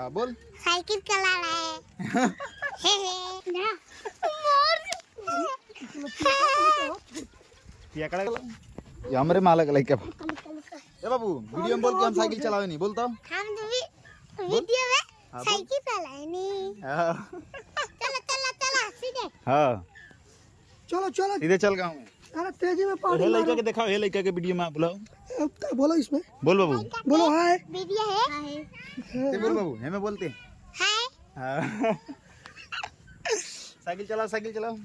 हाँ बोल। साइकिल चला रहा है। ये हमरे मालक लइका ए बाबू वीडियो में बोल के हम साइकिल चलावे नहीं बोलता हम वीडियो में साइकिल चलाए नहीं। चलो चलो चलो सीधे। हाँ चलो चलो सीधे चल गाँव में। अरे तेजी में पानी हे लइका के दिखाओ, हे लइका के वीडियो में आप बुलाओ। बोलो इसमें। बोल बाबू। बोलो हाय। वीडियो है। ते बोल बाबू हमें बोलते हाय। हाँ। साइकिल चलाओ साइकिल चलाओ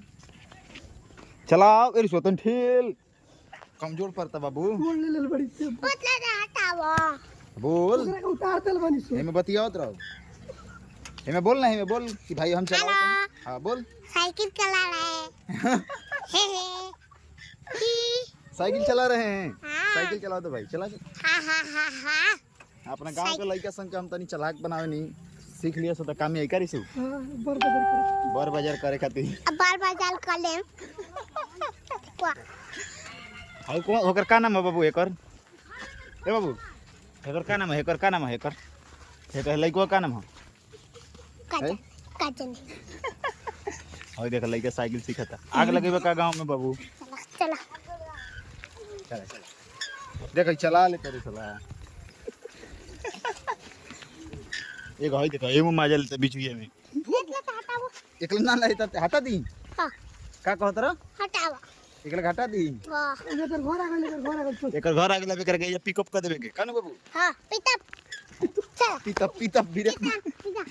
चलाओ। अरे स्वतन ठेल कमजोर पड़ता बाबू। बोल ले ले बड़ी से उतला जा हटाओ। बोल उतार तेल बनी सो। हमें बतियाओ तो हमें बोल ना हमें बोल कि भाई हम चलाओ। हाँ बोल। साइकिल चला रहा है। साइकिल चला रहे हैं। हाँ। साइकिल चलाओ तो भाई चला। हाँ हाँ हाँ हाँ। अपना गांव के लड़का संग के हम तनी चलाक बनावे नहीं सीख लिया सो तो काम यही करी सो। हां बर बाजार करे खातिर अब बार बार जाल कर ले। हाउ को होकर का नाम है बाबू एकर। ए बाबू एकर का नाम है एकर का नाम है एकर एकर लइको का नाम है काजन काजन। हाउ देख लइका साइकिल सीखता आग लगेबे का गांव में बाबू। चला चला चला देख चला ले तेरे चला एक होई देखो एमो माजल ते बीच में हटाओ। एकल ना लाई त हटा दी। हां का कहत र हटाओ। एकल घटा दी। वाह ये तो घर आ गए एकर घर आगे लेबे करके ये पिकअप कर देबे के कान बाबू। हां पिता चल पिता पिता ब्रेक पिता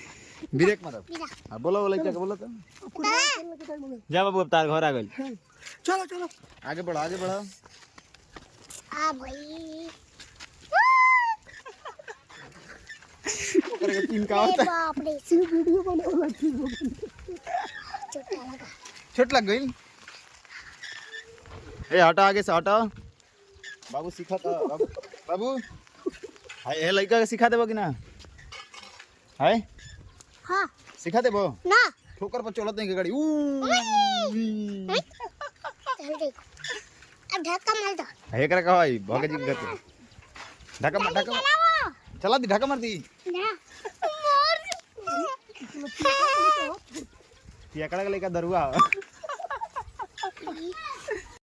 ब्रेक मारो। पिता हां बोलो लइका के बोलो तो चलो जा बाबू अब तार घर आ गइल। चलो चलो आगे बढ़ो आगे बढ़ो। आ भाई ओकर के तीन का अरे होता बाप रे वीडियो बनाओ ठीक हो छोटा लगा। छोट लग गई। ए हटा आगे से हटा बाबू सिखा था बाबू बाबू हाय ए लइका के सिखा देबो कि ना हाय हां सिखा देबो ना ठोकर पर चलत नहीं के गाड़ी ऊ चल देख अब धक्का मार दो। एकरा का भाई भगे जी गते धक्का मार धक्का चलाओ चला दी धक्का मार दी ना ये एकरा के लइका दरुआ